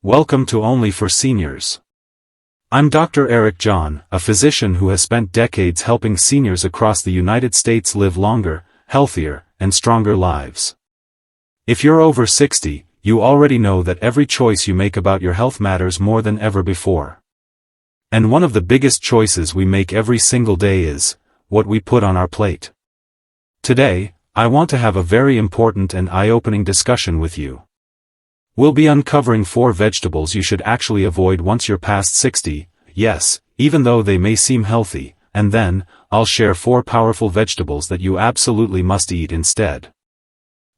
Welcome to Only for Seniors. I'm Dr. Eric John, a physician who has spent decades helping seniors across the United States live longer, healthier, and stronger lives. If you're over 60, you already know that every choice you make about your health matters more than ever before. And one of the biggest choices we make every single day is what we put on our plate. Today, I want to have a very important and eye-opening discussion with you. We'll be uncovering 4 vegetables you should actually avoid once you're past 60, yes, even though they may seem healthy, and then, I'll share 4 powerful vegetables that you absolutely must eat instead.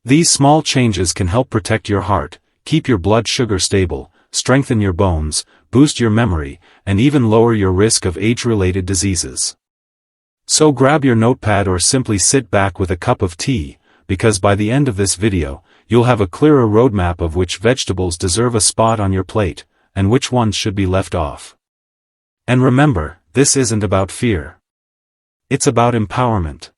These small changes can help protect your heart, keep your blood sugar stable, strengthen your bones, boost your memory, and even lower your risk of age-related diseases. So grab your notepad or simply sit back with a cup of tea, because by the end of this video, you'll have a clearer roadmap of which vegetables deserve a spot on your plate, and which ones should be left off. And remember, this isn't about fear. It's about empowerment.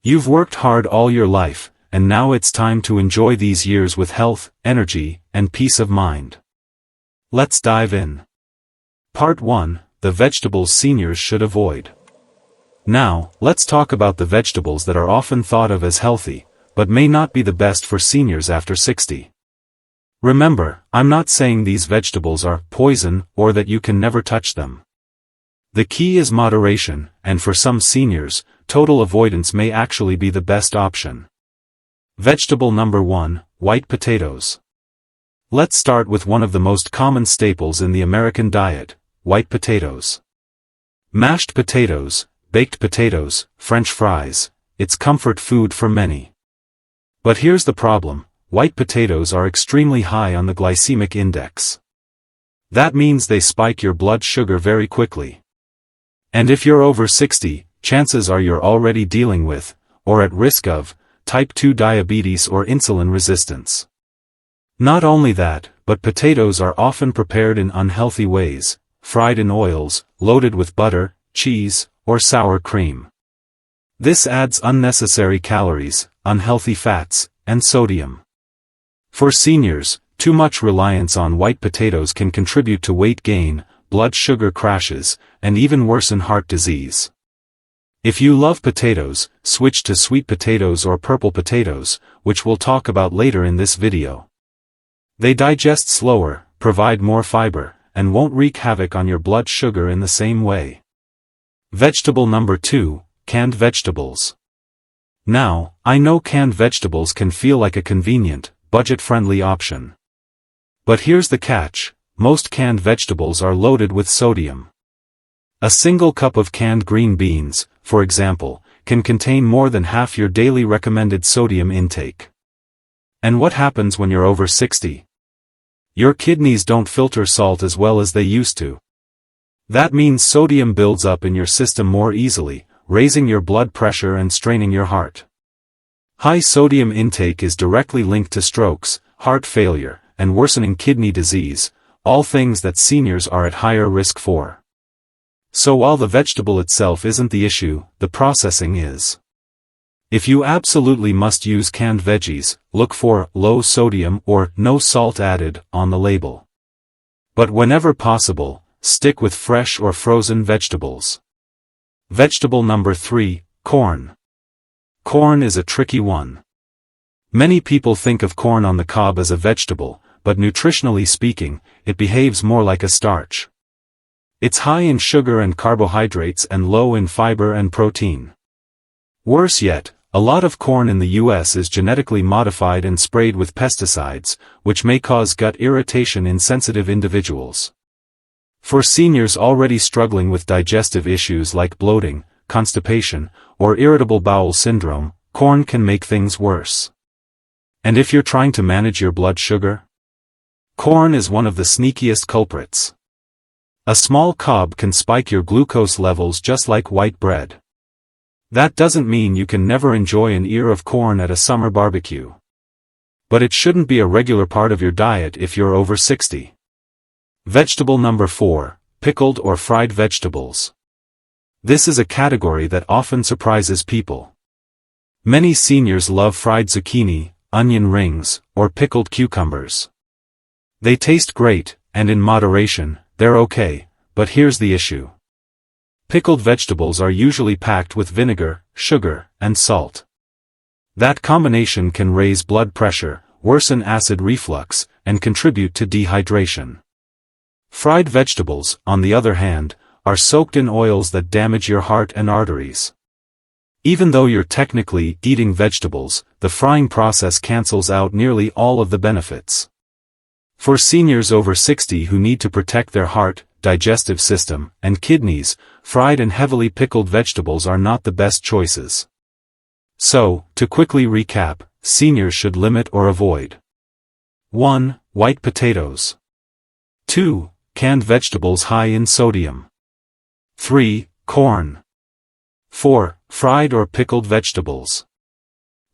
You've worked hard all your life, and now it's time to enjoy these years with health, energy, and peace of mind. Let's dive in. Part 1: The vegetables seniors should avoid. Now, let's talk about the vegetables that are often thought of as healthy, but may not be the best for seniors after 60. Remember, I'm not saying these vegetables are poison or that you can never touch them. The key is moderation, and for some seniors, total avoidance may actually be the best option. Vegetable number 1, white potatoes. Let's start with one of the most common staples in the American diet, white potatoes. Mashed potatoes, baked potatoes, French fries, it's comfort food for many. But here's the problem: white potatoes are extremely high on the glycemic index. That means they spike your blood sugar very quickly. And if you're over 60, chances are you're already dealing with, or at risk of, type 2 diabetes or insulin resistance. Not only that, but potatoes are often prepared in unhealthy ways, fried in oils, loaded with butter, cheese, or sour cream. This adds unnecessary calories, unhealthy fats, and sodium. For seniors, too much reliance on white potatoes can contribute to weight gain, blood sugar crashes, and even worsen heart disease. If you love potatoes, switch to sweet potatoes or purple potatoes, which we'll talk about later in this video. They digest slower, provide more fiber, and won't wreak havoc on your blood sugar in the same way. Vegetable number 2, canned vegetables. Now, I know canned vegetables can feel like a convenient, budget-friendly option. But here's the catch: most canned vegetables are loaded with sodium. A single cup of canned green beans, for example, can contain more than half your daily recommended sodium intake. And what happens when you're over 60? Your kidneys don't filter salt as well as they used to. That means sodium builds up in your system more easily, raising your blood pressure and straining your heart. High sodium intake is directly linked to strokes, heart failure, and worsening kidney disease, all things that seniors are at higher risk for. So while the vegetable itself isn't the issue, the processing is. If you absolutely must use canned veggies, look for low sodium or no salt added on the label. But whenever possible, stick with fresh or frozen vegetables. Vegetable number 3, corn. Corn is a tricky one. Many people think of corn on the cob as a vegetable, but nutritionally speaking, it behaves more like a starch. It's high in sugar and carbohydrates and low in fiber and protein. Worse yet, a lot of corn in the US is genetically modified and sprayed with pesticides, which may cause gut irritation in sensitive individuals. For seniors already struggling with digestive issues like bloating, constipation, or irritable bowel syndrome, corn can make things worse. And if you're trying to manage your blood sugar? Corn is one of the sneakiest culprits. A small cob can spike your glucose levels just like white bread. That doesn't mean you can never enjoy an ear of corn at a summer barbecue. But it shouldn't be a regular part of your diet if you're over 60. Vegetable number 4, pickled or fried vegetables. This is a category that often surprises people. Many seniors love fried zucchini, onion rings, or pickled cucumbers. They taste great, and in moderation, they're okay, but here's the issue. Pickled vegetables are usually packed with vinegar, sugar, and salt. That combination can raise blood pressure, worsen acid reflux, and contribute to dehydration. Fried vegetables, on the other hand, are soaked in oils that damage your heart and arteries. Even though you're technically eating vegetables, the frying process cancels out nearly all of the benefits. For seniors over 60 who need to protect their heart, digestive system, and kidneys, fried and heavily pickled vegetables are not the best choices. So, to quickly recap, seniors should limit or avoid 1. White potatoes. 2. Canned vegetables high in sodium. 3. Corn. 4. Fried or pickled vegetables.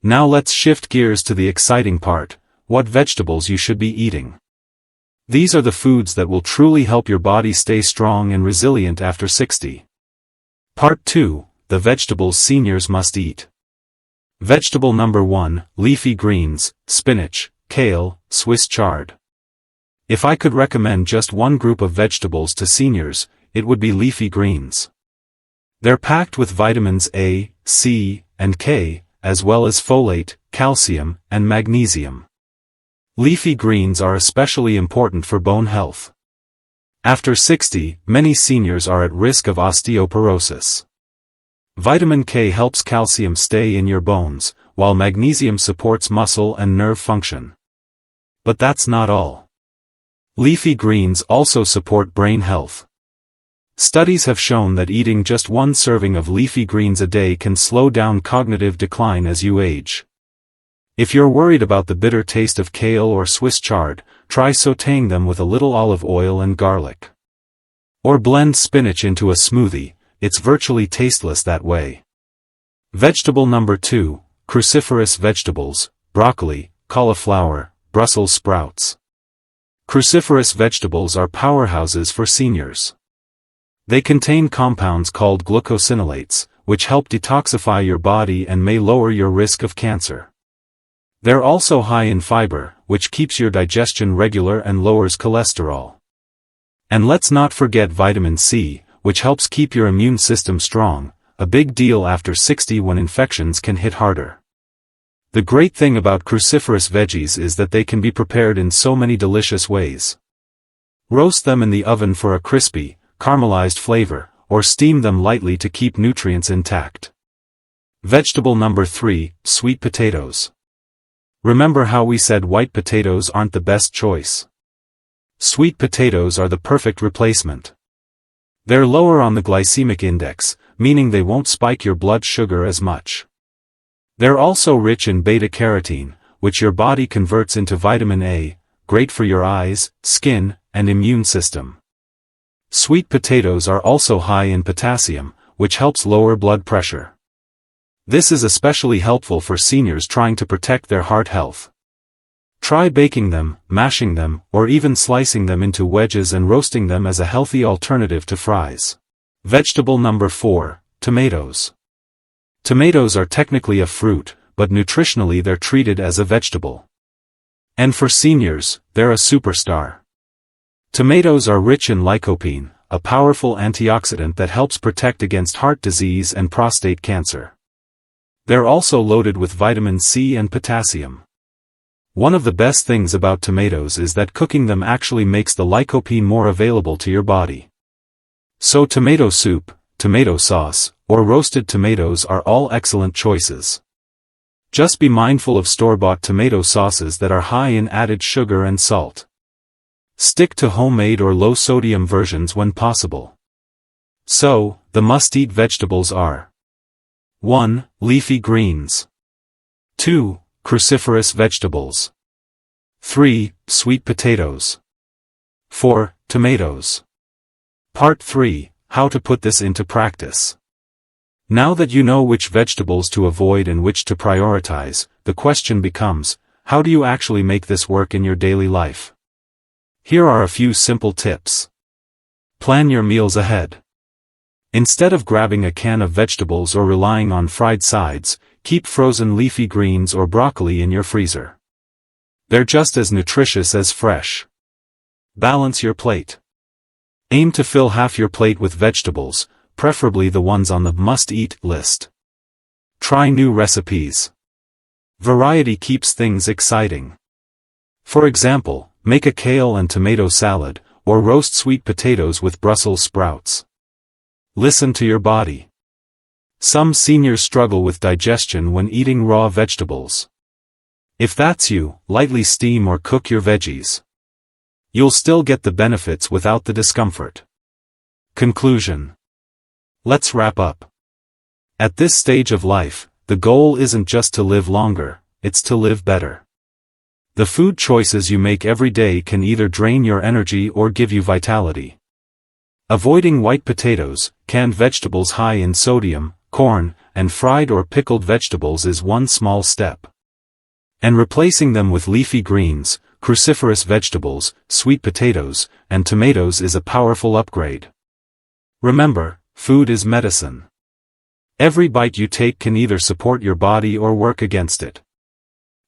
Now let's shift gears to the exciting part, what vegetables you should be eating. These are the foods that will truly help your body stay strong and resilient after 60. Part 2, the vegetables seniors must eat. Vegetable number 1, leafy greens, spinach, kale, Swiss chard. If I could recommend just one group of vegetables to seniors, it would be leafy greens. They're packed with vitamins A, C, and K, as well as folate, calcium, and magnesium. Leafy greens are especially important for bone health. After 60, many seniors are at risk of osteoporosis. Vitamin K helps calcium stay in your bones, while magnesium supports muscle and nerve function. But that's not all. Leafy greens also support brain health. Studies have shown that eating just one serving of leafy greens a day can slow down cognitive decline as you age. If you're worried about the bitter taste of kale or Swiss chard, try sautéing them with a little olive oil and garlic. Or blend spinach into a smoothie, it's virtually tasteless that way. Vegetable number 2, cruciferous vegetables, broccoli, cauliflower, Brussels sprouts. Cruciferous vegetables are powerhouses for seniors. They contain compounds called glucosinolates, which help detoxify your body and may lower your risk of cancer. They're also high in fiber, which keeps your digestion regular and lowers cholesterol. And let's not forget vitamin C, which helps keep your immune system strong, a big deal after 60 when infections can hit harder. The great thing about cruciferous veggies is that they can be prepared in so many delicious ways. Roast them in the oven for a crispy, caramelized flavor, or steam them lightly to keep nutrients intact. Vegetable number 3, sweet potatoes. Remember how we said white potatoes aren't the best choice? Sweet potatoes are the perfect replacement. They're lower on the glycemic index, meaning they won't spike your blood sugar as much. They're also rich in beta-carotene, which your body converts into vitamin A, great for your eyes, skin, and immune system. Sweet potatoes are also high in potassium, which helps lower blood pressure. This is especially helpful for seniors trying to protect their heart health. Try baking them, mashing them, or even slicing them into wedges and roasting them as a healthy alternative to fries. Vegetable number 4, tomatoes. Tomatoes are technically a fruit, but nutritionally they're treated as a vegetable. And for seniors, they're a superstar. Tomatoes are rich in lycopene, a powerful antioxidant that helps protect against heart disease and prostate cancer. They're also loaded with vitamin C and potassium. One of the best things about tomatoes is that cooking them actually makes the lycopene more available to your body. So tomato soup, tomato sauce, or roasted tomatoes are all excellent choices. Just be mindful of store-bought tomato sauces that are high in added sugar and salt. Stick to homemade or low-sodium versions when possible. So, the must-eat vegetables are 1. Leafy greens. 2. Cruciferous vegetables. 3. Sweet potatoes. 4. Tomatoes. Part 3. How to put this into practice. Now that you know which vegetables to avoid and which to prioritize, the question becomes, how do you actually make this work in your daily life? Here are a few simple tips. Plan your meals ahead. Instead of grabbing a can of vegetables or relying on fried sides, keep frozen leafy greens or broccoli in your freezer. They're just as nutritious as fresh. Balance your plate. Aim to fill half your plate with vegetables, preferably the ones on the must-eat list. Try new recipes. Variety keeps things exciting. For example, make a kale and tomato salad, or roast sweet potatoes with Brussels sprouts. Listen to your body. Some seniors struggle with digestion when eating raw vegetables. If that's you, lightly steam or cook your veggies. You'll still get the benefits without the discomfort. Conclusion. Let's wrap up. At this stage of life, the goal isn't just to live longer, it's to live better. The food choices you make every day can either drain your energy or give you vitality. Avoiding white potatoes, canned vegetables high in sodium, corn, and fried or pickled vegetables is one small step. And replacing them with leafy greens, cruciferous vegetables, sweet potatoes, and tomatoes is a powerful upgrade. Remember, food is medicine. Every bite you take can either support your body or work against it.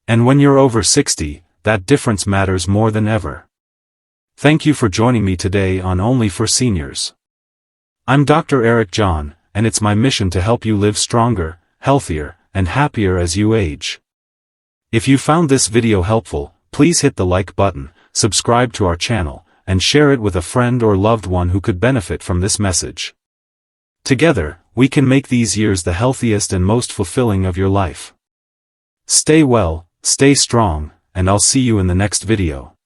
And when you're over 60, that difference matters more than ever. Thank you for joining me today on Only for Seniors. I'm Dr. Eric John, and it's my mission to help you live stronger, healthier, and happier as you age. If you found this video helpful, please hit the like button, subscribe to our channel, and share it with a friend or loved one who could benefit from this message. Together, we can make these years the healthiest and most fulfilling of your life. Stay well, stay strong, and I'll see you in the next video.